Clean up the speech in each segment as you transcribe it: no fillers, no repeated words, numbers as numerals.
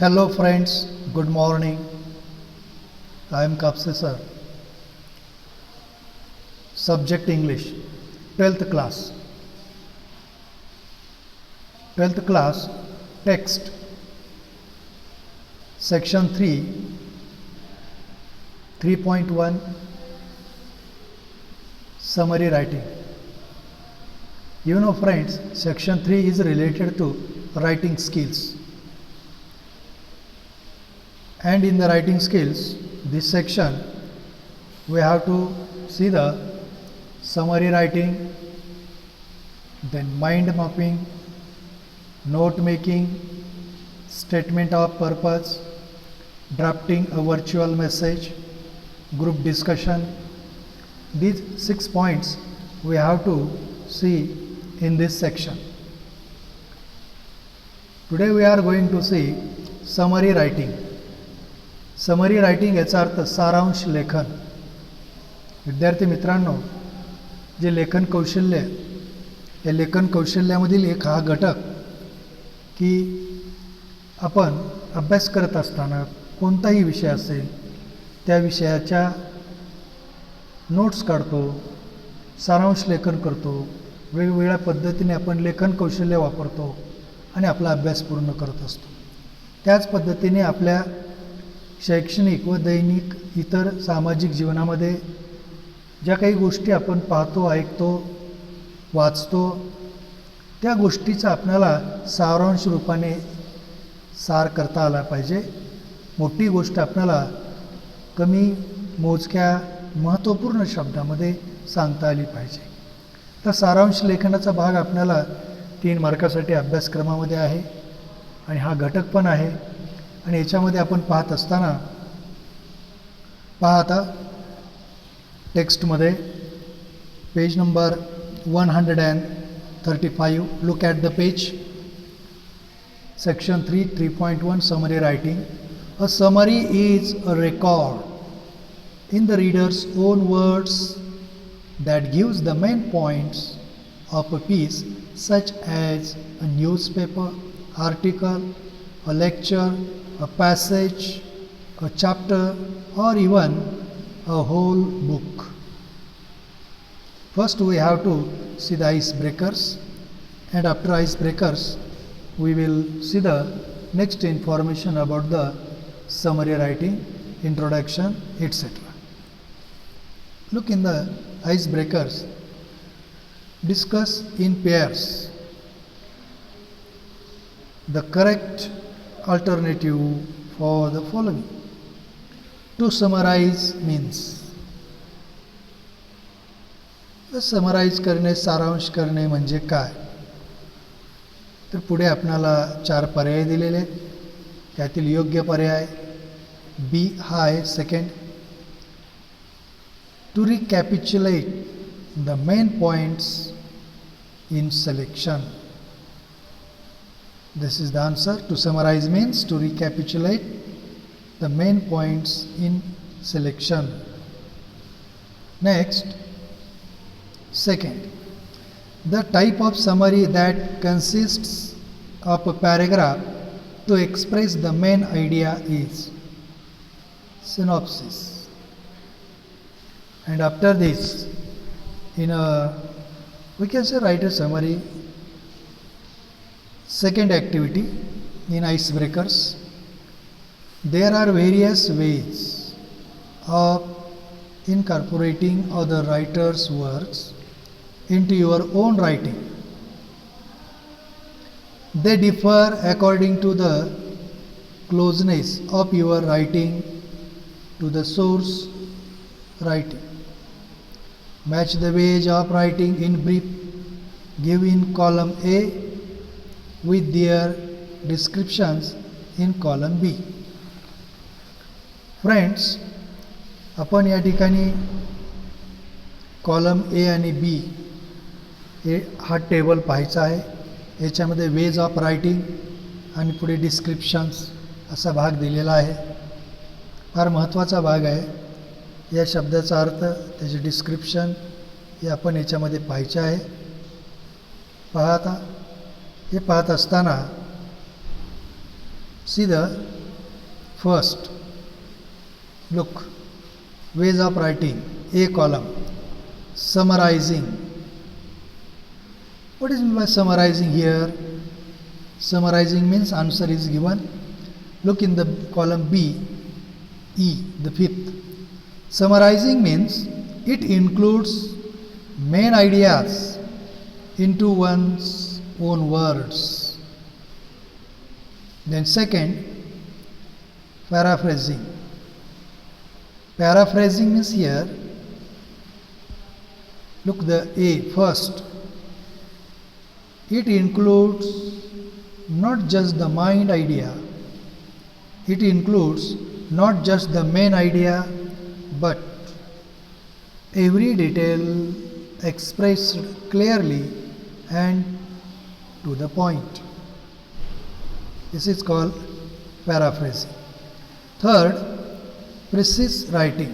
Hello friends, good morning. I am Kapse sir. Subject English, 12th class. 12th class, text, section 3, 3.1, summary writing. You know friends, section 3 is related to writing skills. And in the writing skills, this section, we have to see the summary writing, then mind mapping, note making, statement of purpose, drafting a virtual message, group discussion. These 6 points we have to see in this section. Today we are going to see summary writing. Summary writing याचा अर्थ सारांश लेखन. विद्यार्थी मित्रांनो, जे लेखन कौशल्य, या लेखन कौशल्यामधील एक हा घटक की आपण अभ्यास करत असताना कोणताही विषय असेल त्या विषयाच्या नोट्स काढतो, सारांश लेखन करतो, वेगवेगळ्या पद्धतीने आपण लेखन कौशल्य वापरतो आणि आपला अभ्यास पूर्ण करत असतो. त्याच पद्धतीने आपल्या शैक्षणिक व दैनिक इतर सामाजिक जीवनामध्ये ज्या काही गोष्टी आपण पाहतो, ऐकतो, वाचतो, त्या गोष्टीचा आपल्याला सारांश रूपाने सार करता आला पाहिजे. मोठी गोष्ट आपल्याला कमी मोजक्या महत्त्वपूर्ण शब्दामध्ये सांगता आली पाहिजे. तर सारांश लेखनाचा भाग आपल्याला 3 मार्कासाठी अभ्यासक्रमामध्ये आहे आणि हा घटक पण आहे. आणि याच्यामध्ये आपण पाहत असताना पाहता टेक्स्टमध्ये page number 135, look at the page, section 3, 3.1, summary writing. A summary is a record in the reader's own words that gives the main points of a piece, such as a newspaper article, a lecture, a passage, a chapter, or even a whole book. First we have to see the icebreakers, and after icebreakers we will see the next information about the summary writing, introduction, etc. Look in the icebreakers. Discuss in pairs the correct alternative for the following. To summarize means, summarize करणे, सारांश करणे म्हणजे काय. तर पुढे आपल्याला 4 पर्याय दिलेले आहेत. त्यातील योग्य पर्याय बी हा आहे, second. To recapitulate the main points in selection. This is the answer. To summarize means to recapitulate the main points in selection. Next, second, the type of summary that consists of a paragraph to express the main idea is synopsis. And after this, we can say write a summary. Second activity in icebreakers, there are various ways of incorporating other writers' works into your own writing. They differ according to the closeness of your writing to the source writing. Match the ways of writing in brief given in column A with their descriptions in column B. Friends, आपण या ठिकाणी column A आणि बी हे हा table पाहायचा आहे. याच्यामध्ये ways of writing आणि पुढे डिस्क्रिप्शन्स असा भाग दिलेला आहे. फार महत्त्वाचा भाग आहे. या शब्दाचा अर्थ, त्याचे डिस्क्रिप्शन हे आपण याच्यामध्ये पाहायचे आहे. पहा आता, हे पाहत असताना See the first. Look, ways of writing. A column. Summarizing. What is meant by summarizing here? Summarizing means answer is given. Look in the column B, E, the fifth. Summarizing means it includes main ideas into one's own words. Then second, paraphrasing. Paraphrasing means here, look the A first. It includes not just the mind idea, it includes not just the main idea, but every detail expressed clearly and to the point. This is called paraphrasing. Third, precise writing.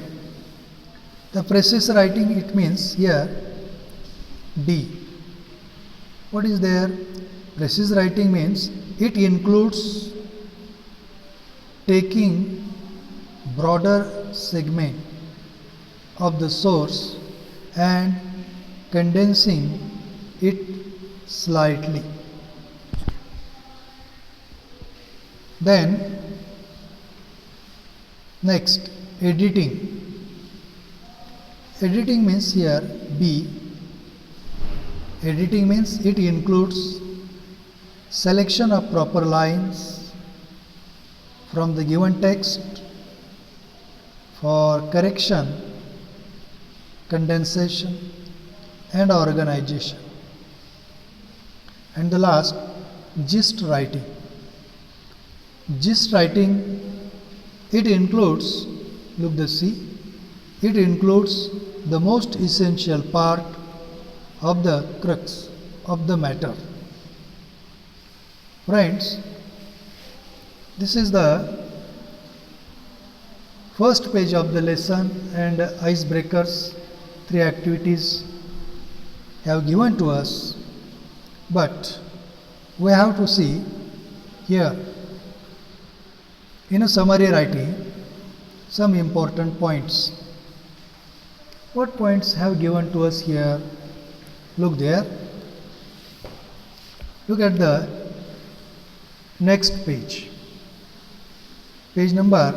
The precise writing, it means here D. What is there? Precise writing means it includes taking broader segment of the source and condensing it slightly. Then next, editing. Editing means here B. Editing means it includes selection of proper lines from the given text for correction, condensation and organization. And the last, gist writing. Gist writing, it includes, look the C, it includes the most essential part of the crux of the matter. Friends, this is the first page of the lesson, and icebreakers, 3 activities have given to us, but we have to see here in a summary writing some important points. What points have given to us here? Look there. Look at the next page. Page number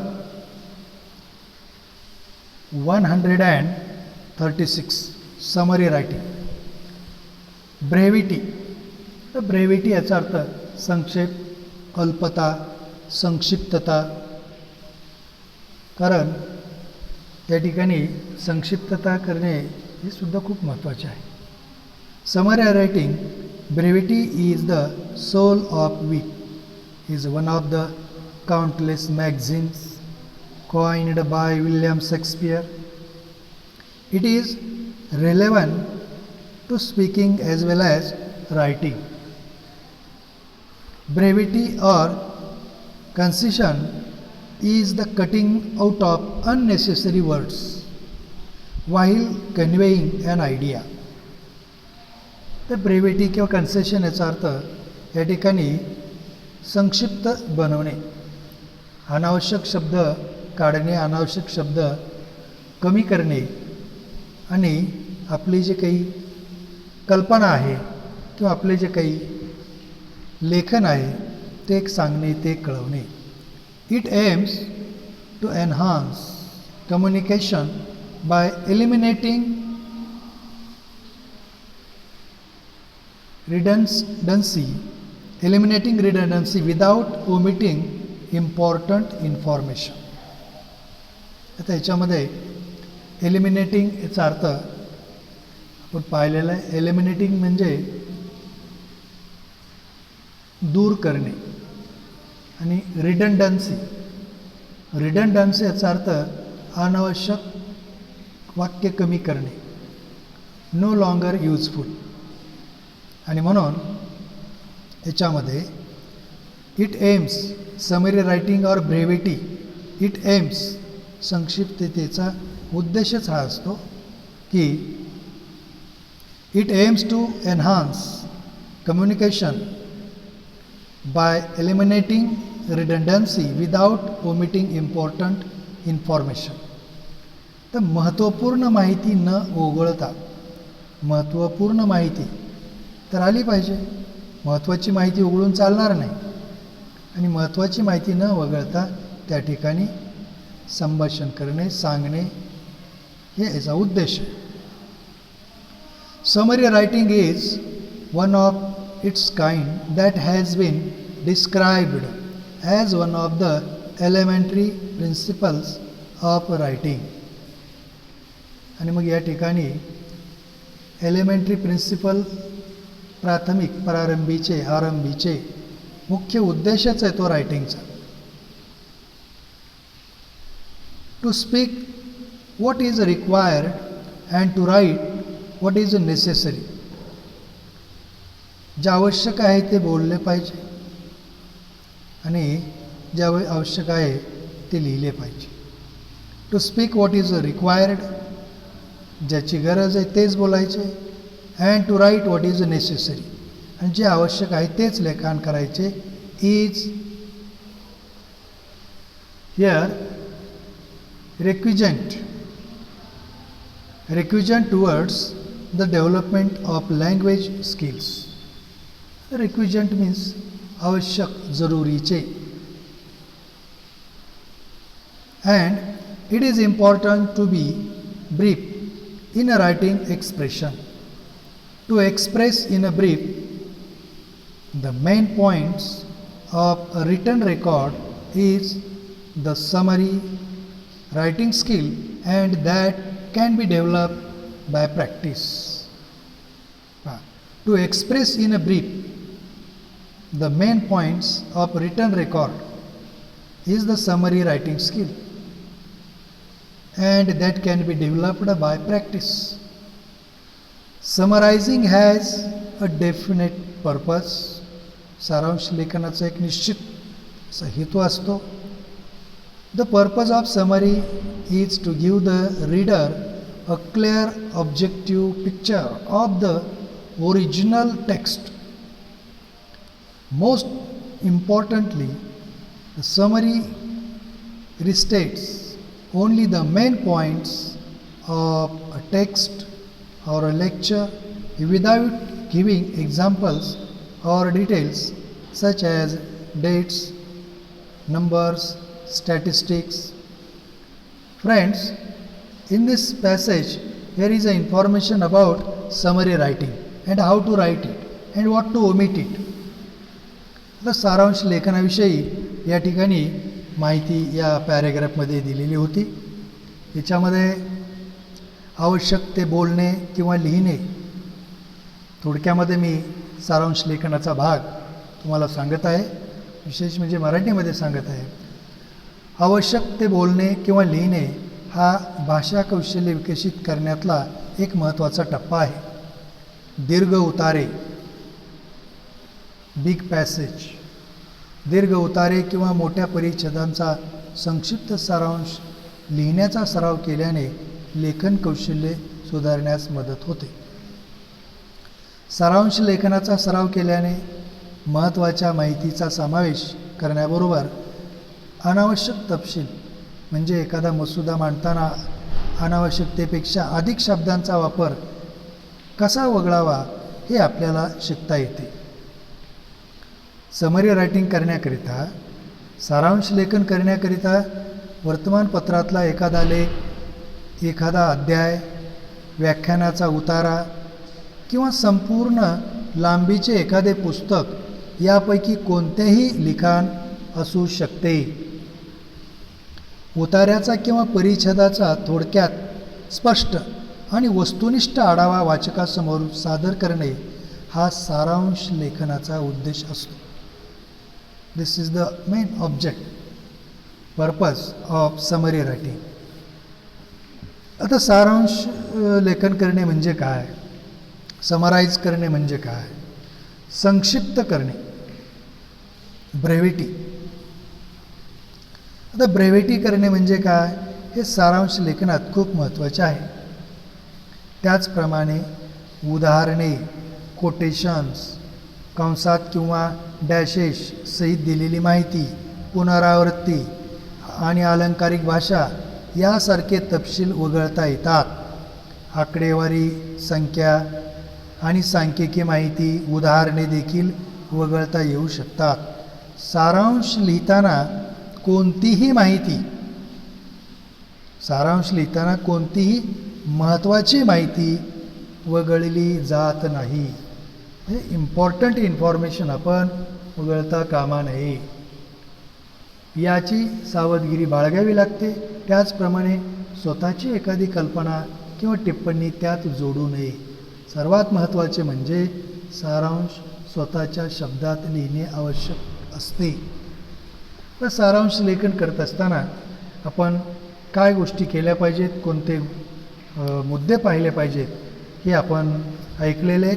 136. Summary writing. Brevity. The brevity याचा अर्थ संक्षेप, अल्पता, संक्षिप्तता. कारण या ठिकाणी संक्षिप्तता करणे हे सुद्धा खूप महत्त्वाचे आहे. Summary writing, brevity is the soul of wit, is one of the countless maxims coined by William Shakespeare. It is relevant to speaking as well as writing. Brevity or concision is the cutting out of unnecessary words while conveying an idea. तर brevity किंवा concession याचा अर्थ या ठिकाणी संक्षिप्त बनवणे, अनावश्यक शब्द काढणे, अनावश्यक शब्द कमी करणे आणि आपली जे काही कल्पना आहे किंवा आपले जे काही लेखन आहे ते एक सांगणे, ते कळवणे. It aims to enhance communication by eliminating redundancy without omitting important information. आता याच्यामध्ये एलिमिनेटिंग याचा अर्थ आपण पाहिलेला आहे. एलिमिनेटिंग म्हणजे दूर करणे आणि रिडंडन्सी याचा अर्थ अनावश्यक वाक्य कमी करणे, नो लॉंगर यूजफुल. आणि म्हणून याच्यामध्ये it aims, summary writing or brevity, it aims संक्षिप्ततेचा उद्देशच हा असतो की it aims to enhance communication by eliminating redundancy without omitting important information. तर महत्त्वपूर्ण माहिती न वगळता, महत्त्वपूर्ण माहिती तर आली पाहिजे, महत्त्वाची माहिती वगळून चालणार नाही, आणि महत्त्वाची माहिती न वगळता त्या ठिकाणी संभाषण करणे, सांगणे हे याचा उद्देश आहे. Summary writing is one of its kind that has been described as one of the elementary principles of writing. आणि मग या ठिकाणी एलिमेंटरी प्रिन्सिपल, प्राथमिक आरंभीचे मुख्य उद्देशच आहे तो रायटिंगचा. To speak what is required and to write what is necessary. जे आवश्यक आहे ते बोलले पाहिजे आणि जे आवश्यक आहे ते लिहिले पाहिजे. To speak what is required, ज्याची गरज आहे तेच बोलायचे, and to write what is necessary, आणि जे आवश्यक आहे तेच लेखन करायचे. is here requisite towards the development of language skills. Requisite means आवश्यक, जरुरीचे. And it is important to be brief in a writing expression. To express in a brief the main points of a written record is the summary writing skill, and that can be developed by practice. To express in a brief the main points of written record is the summary writing skill, and that can be developed by practice. Summarizing has a definite purpose. सारांश लेखनाचा एक निश्चित असा हेतू असतो. The purpose of summary is to give the reader a clear, objective picture of the original text. Most importantly, the summary restates only the main points of a text or a lecture without giving examples or details such as dates, numbers, statistics. Friends, in this passage there is a information about summary writing and how to write it and what to omit it. आता सारांश लेखनाविषयी या ठिकाणी माहिती या पॅरेग्राफमध्ये दिलेली होती. याच्यामध्ये आवश्यक ते बोलणे किंवा लिहिणे, थोडक्यामध्ये मी सारांश लेखनाचा भाग तुम्हाला सांगत आहे, विशेष म्हणजे मराठीमध्ये सांगत आहे. आवश्यक ते बोलणे किंवा लिहिणे हा भाषा कौशल्य विकसित करण्यातला एक महत्त्वाचा टप्पा आहे. दीर्घ उतारे, बिग पॅसेज, दीर्घ उतारे किंवा मोठ्या परिच्छेदांचा संक्षिप्त सारांश लिहिण्याचा सराव केल्याने लेखन कौशल्य सुधारण्यास मदत होते. सारांश लेखनाचा सराव केल्याने महत्त्वाच्या माहितीचा समावेश करण्याबरोबर अनावश्यक तपशील, म्हणजे एखादा मसुदा मांडताना अनावश्यकतेपेक्षा अधिक शब्दांचा वापर कसा वगळावा हे आपल्याला शिकता येते. समरी रायटिंग करण्याकरिता, सारांश लेखन करण्याकरिता वर्तमानपत्रातला एखादा लेख, एखादा अध्याय, व्याख्यानाचा उतारा किंवा संपूर्ण लांबीचे एखादे पुस्तक यापैकी कोणतेही लिखाण असू शकते. उतार्याचा किंवा परिच्छेदाचा थोडक्यात स्पष्ट आणि वस्तुनिष्ठ आढावा वाचकासमोर सादर करणे हा सारांश लेखनाचा उद्देश असतो. This is the main object, purpose of summary writing. आता सारांश लेखन करणे म्हणजे काय, समराईज करणे म्हणजे काय, संक्षिप्त करणे, ब्रेव्हिटी. आता ब्रेव्हिटी करणे म्हणजे काय हे सारांश लेखनात खूप महत्त्वाचे आहे. त्याचप्रमाणे उदाहरणे, कोटेशन्स, कंसात किंवा डॅशेस सहित दिलेली माहिती पुनरावृत्ती आणि अलंकारिक भाषा यासारखे तपशील वगळता येतात. आकडेवारी, संख्या आणि सांख्यिकी माहिती, उदाहरणे देखील वगळता येऊ शकतात. सारांश लिहिताना कोणतीही महत्त्वाची माहिती वगळली जात नाही. हे इम्पॉर्टंट इन्फॉर्मेशन आपण वगळता कामा नये, याची सावधगिरी बाळगावी लागते. त्याचप्रमाणे स्वतःची एखादी कल्पना किंवा टिप्पणी त्यात जोडू नये. सर्वात महत्त्वाचे म्हणजे सारांश स्वतःच्या शब्दात लिहिणे आवश्यक असते. तर सारांश लेखन करत असताना आपण काय गोष्टी केल्या पाहिजेत, कोणते मुद्दे पाहिले पाहिजेत, हे आपण ऐकलेले.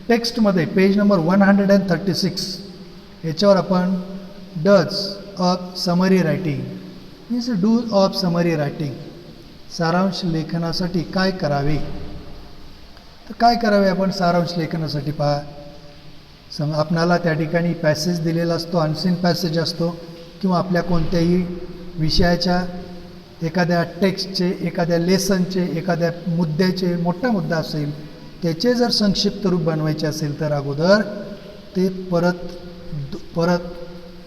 टेक्स्टमध्ये पेज नंबर 136 याच्यावर आपण does of summary writing means do of summary writing, सारांश लेखनासाठी काय करावे. तर काय करावे आपण सारांश लेखनासाठी? पहा, आपणाला त्या ठिकाणी पॅसेज दिलेला असतो, अनसीन पॅसेज असतो, किंवा आपल्या कोणत्याही विषयाच्या एखाद्या टेक्स्टचे, एखाद्या लेसनचे, एखाद्या मुद्द्याचे, मोठा मुद्दा असेल त्याचे जर संक्षिप्त रूप बनवायचे असेल तर अगोदर ते परत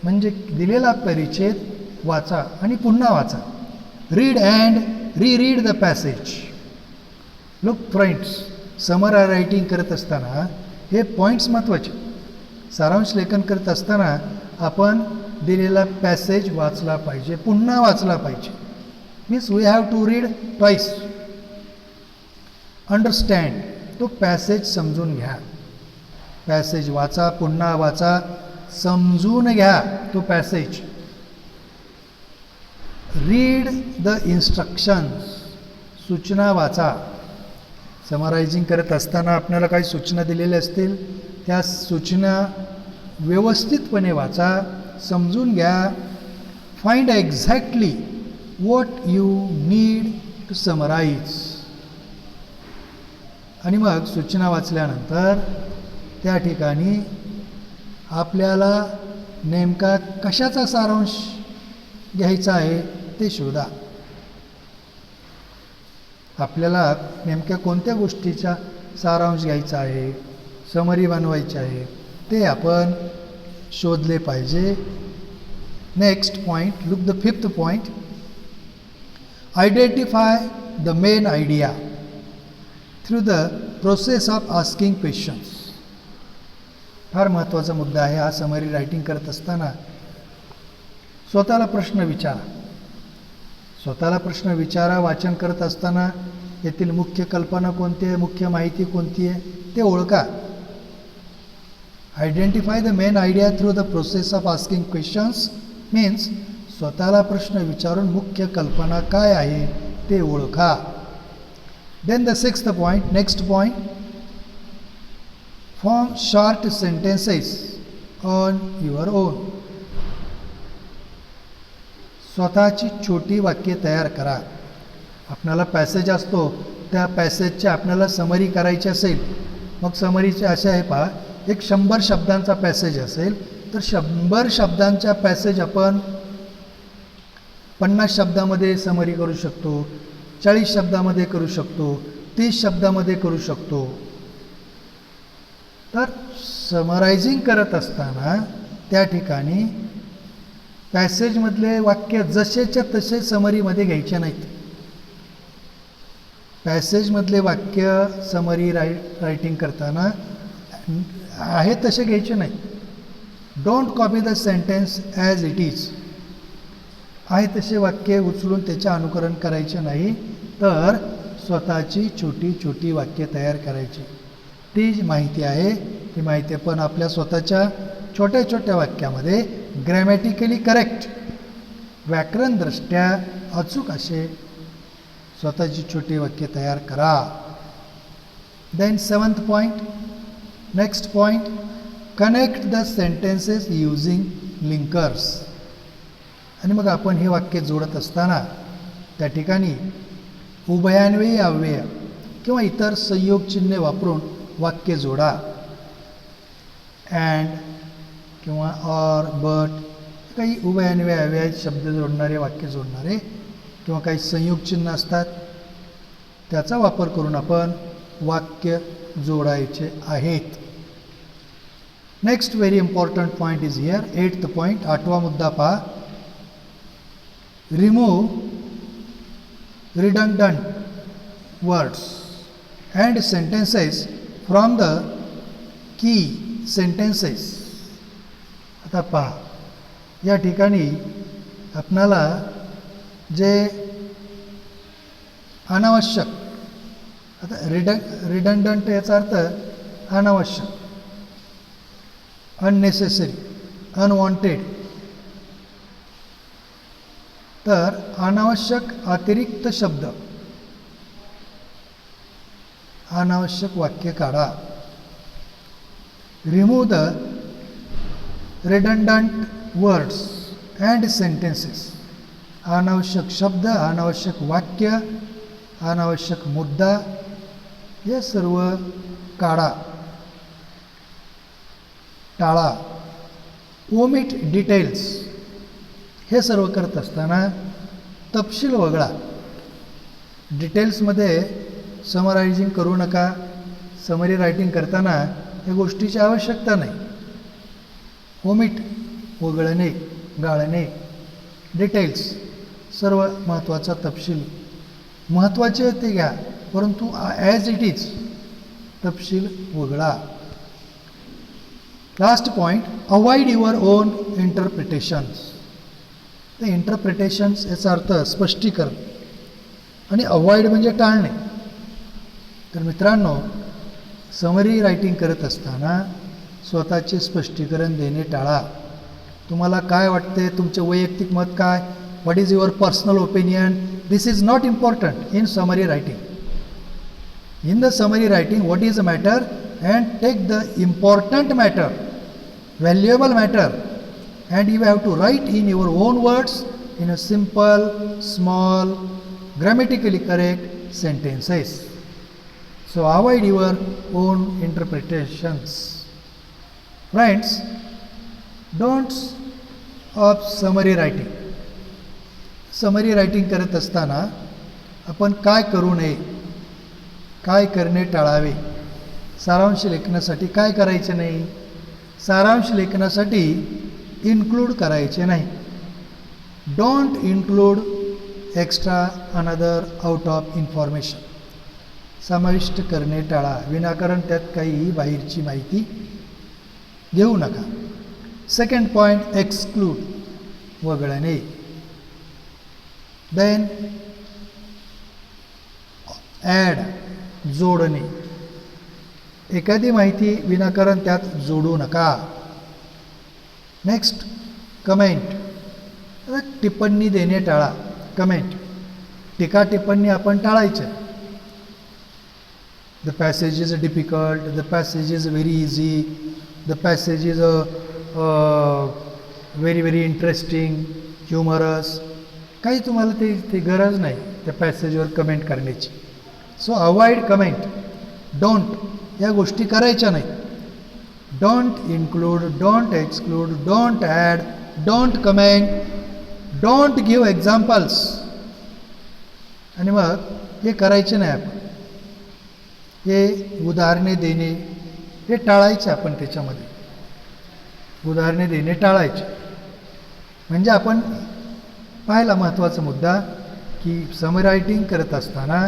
म्हणजे दिलेला परिच्छेद वाचा आणि पुन्हा वाचा. Read and read the passage. Look friends, summary writing करत असताना हे पॉईंट्स महत्त्वाचे. सारांश लेखन करत असताना आपण दिलेला पॅसेज वाचला पाहिजे, पुन्हा वाचला पाहिजे. Means we have to read twice. Understand, तो पॅसेज समजून घ्या. पॅसेज वाचा, पुन्हा वाचा, समजून घ्या तो पॅसेज. रीड द इन्स्ट्रक्शन्स, सूचना वाचा. समरायझिंग करत असताना आपल्याला काही सूचना दिलेल्या असतील, त्या सूचना व्यवस्थितपणे वाचा, समजून घ्या. Find exactly what you need to summarize. आणि मग सूचना वाचल्यानंतर त्या ठिकाणी आपल्याला नेमका कशाचा सारांश घ्यायचा आहे ते शोधा. आपल्याला नेमक्या कोणत्या गोष्टीचा सारांश घ्यायचा आहे, समरी बनवायची आहे, ते आपण शोधले पाहिजे. Next point, look the fifth point, identify the main idea through the process of asking questions. फार महत्त्वाचा मुद्दा आहे हा. समरी रायटिंग करत असताना स्वतःला प्रश्न विचारा. वाचन करत असताना येथील मुख्य कल्पना कोणती आहे, मुख्य माहिती कोणती आहे ते ओळखा. Identify the main idea through the process of asking questions means स्वतःला प्रश्न विचारून मुख्य कल्पना काय आहे ते ओळखा. Then the sixth point, next point, form short sentences on your own. स्वतःची छोटी वाक्ये तयार करा. आपल्याला पॅसेज असतो, त्या पॅसेजचे आपल्याला समरी करायची असेल, मग समरीचे असे आहे पहा, एक 100 शब्दांचा पॅसेज असेल तर 100 शब्दांचा पॅसेज आपण 50 शब्दामध्ये समरी करू शकतो, 40 शब्दामध्ये करू शकतो, 30 शब्दामध्ये करू शकतो. तर समरायझिंग करत असताना त्या ठिकाणी पॅसेजमधले वाक्य जसेच्या तसे समरीमध्ये घ्यायचे नाहीत. पॅसेजमधले वाक्य समरी रायटिंग करताना आहे तसे घ्यायचे नाही. Don't copy the sentence as it is. आहे तसे वाक्य उचलून त्याचे अनुकरण करायचे नाही, तर स्वतःची छोटी छोटी वाक्य तयार करायची. ती जी माहिती आहे ती माहिती पण आपल्या स्वतःच्या छोट्या छोट्या वाक्यामध्ये ग्रॅमॅटिकली करेक्ट, व्याकरणदृष्ट्या अचूक असे स्वतःची छोटी वाक्य तयार करा. Then 7th point, next point, connect the sentences using linkers. आणि मग आपण हे वाक्य जोडत असताना त्या ठिकाणी उभयान्वयी अव्यय किंवा इतर संयोग चिन्हे वापरून वाक्य जोडा. अँड किंवा ऑर, बट, काही उभयान्वय अव्यय शब्द जोडणारे, वाक्य जोडणारे किंवा काही संयुक्त चिन्ह असतात, त्याचा वापर करून आपण वाक्य जोडायचे आहेत. Next very important point is here, 8th point, 8वा मुद्दा पहा. Remove redundant words and sentences from the key sentences. आता पहा, या ठिकाणी आपणाला जे अनावश्यक, आता रिडंडंट याचा अर्थ अनावश्यक, अननेसेसरी, अनवॉन्टेड. तर अनावश्यक अतिरिक्त शब्द, अनावश्यक वाक्य काढा. Remove the redundant words and sentences. अनावश्यक शब्द, अनावश्यक वाक्य, अनावश्यक मुद्दा हे सर्व काढा, टाळा. ओमिट डिटेल्स, हे सर्व करत असताना तपशील वगळा. डिटेल्समध्ये समरायझिंग करू नका. समरी रायटिंग करताना या गोष्टीची आवश्यकता नाही. ओमिट, वगळणे, गाळणे, डिटेल्स, सर्व महत्त्वाचा तपशील, महत्त्वाचे ते घ्या, परंतु ॲज इट इज तपशील वगळा. Last point, avoid your own interpretations. ते इंटरप्रिटेशन्स याचा अर्थ स्पष्टीकरण, आणि अवॉइड म्हणजे टाळणे. तर मित्रांनो, समरी रायटिंग करत असताना स्वतःचे स्पष्टीकरण देणे टाळा. तुम्हाला काय वाटते, तुमचे वैयक्तिक मत काय, what is your personal opinion, this is not important in summary writing. In the summary writing what is a matter, and take the important matter, valuable matter, and you have to write in your own words in a simple, small, grammatically correct sentences. So avoid your own interpretations. Friends, don'ts of summary writing. Summary writing करत असताना आपण काय करू नये, काय करणे टाळावे. सारांश लेखनासाठी काय करायचे नाही, सारांश लेखनासाठी इन्क्लूड करायचे नाही. Don't include extra another out of information. समाविष्ट करणे टाळा, विनाकारण त्यात काहीही बाहेरची माहिती घेऊ नका. सेकंड पॉईंट, एक्सक्लूड, वगळणे. देन ॲड, जोडणे. एखादी माहिती विनाकारण त्यात जोडू नका. नेक्स्ट, कमेंट, टिप्पणी देणे टाळा. कमेंट, टीका टिप्पणी आपण टाळायचे. The passage is difficult, the passage is very easy, the passage is very very interesting, humorous. काही तुम्हाला ते गरज नाही त्या पॅसेजवर कमेंट करण्याची. So avoid comment. डोंट, या गोष्टी करायच्या नाही. Don't include, don't exclude, don't add, don't comment, don't give examples. आणि मग हे करायचे नाही आपण. हे उदाहरणे देणे हे टाळायचे आपण. त्याच्यामध्ये उदाहरणे देणे टाळायचे. म्हणजे आपण पाहिला महत्त्वाचा मुद्दा की समरी रायटिंग करत असताना,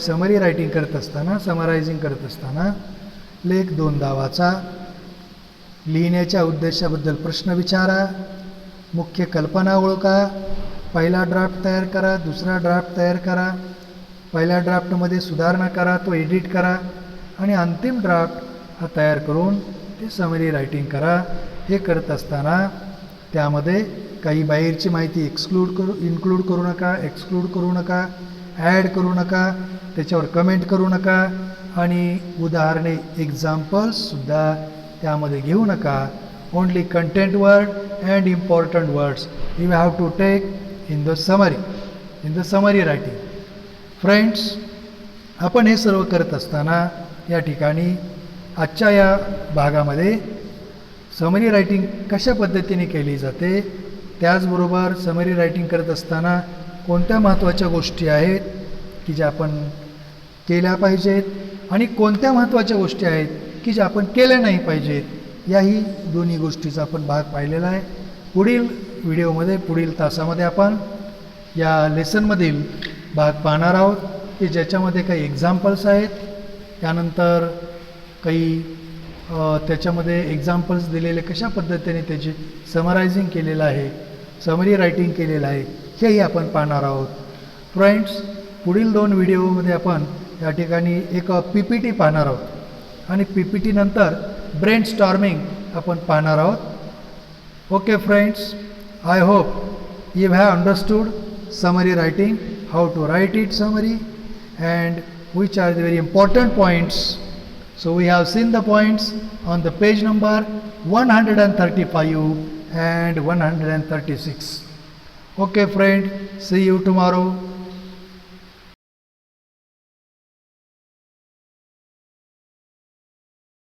समरी रायटिंग करत असताना, समरायझिंग करत असताना लेख दोनदा वाचा. लिहिण्याच्या उद्देशाबद्दल प्रश्न विचारा. मुख्य कल्पना ओळखा. पहिला ड्राफ्ट तयार करा, दुसरा ड्राफ्ट तयार करा. पहिल्या ड्राफ्टमध्ये सुधारणा करा, तो एडिट करा, आणि अंतिम ड्राफ्ट हा तयार करून ते समरी रायटिंग करा. हे करत असताना त्यामध्ये काही बाहेरची माहिती इन्क्लूड करू नका, एक्सक्लूड करू नका, ॲड करू नका, त्याच्यावर कमेंट करू नका, आणि उदाहरणे एक्झाम्पल्ससुद्धा त्यामध्ये घेऊ नका. Only content word and important words you have to take in the summary writing. Friends, आपण हे सर्व करत असताना या ठिकाणी आजच्या या भागामध्ये समरी रायटिंग कशा पद्धतीने केली जाते, त्याचबरोबर समरी रायटिंग करत असताना कोणत्या महत्त्वाच्या गोष्टी आहेत की ज्या आपण केल्या पाहिजेत आणि कोणत्या महत्त्वाच्या गोष्टी आहेत की ज्या आपण केल्या नाही पाहिजेत, याही दोन्ही गोष्टीचा आपण भाग पाहिलेला आहे. पुढील व्हिडिओमध्ये पुढील तासामध्ये आपण या लेसनमधील भाग पाहणार आहोत की ज्याच्यामध्ये काही एक्झाम्पल्स आहेत, त्यानंतर काही त्याच्यामध्ये एक्झाम्पल्स दिलेले कशा पद्धतीने त्याचे समरायझिंग केलेलं आहे, समरी रायटिंग केलेलं आहे, हेही आपण पाहणार आहोत. फ्रेंड्स, पुढील 2 व्हिडिओमध्ये आपण या ठिकाणी एक PPT पाहणार आहोत आणि PPT नंतर ब्रेन स्टॉर्मिंग आपण पाहणार आहोत. Okay friends, I hope you have understood summary writing, how to write it summary, and which are the very important points. So we have seen the points on the page number 135 and 136. Okay friend, see you tomorrow.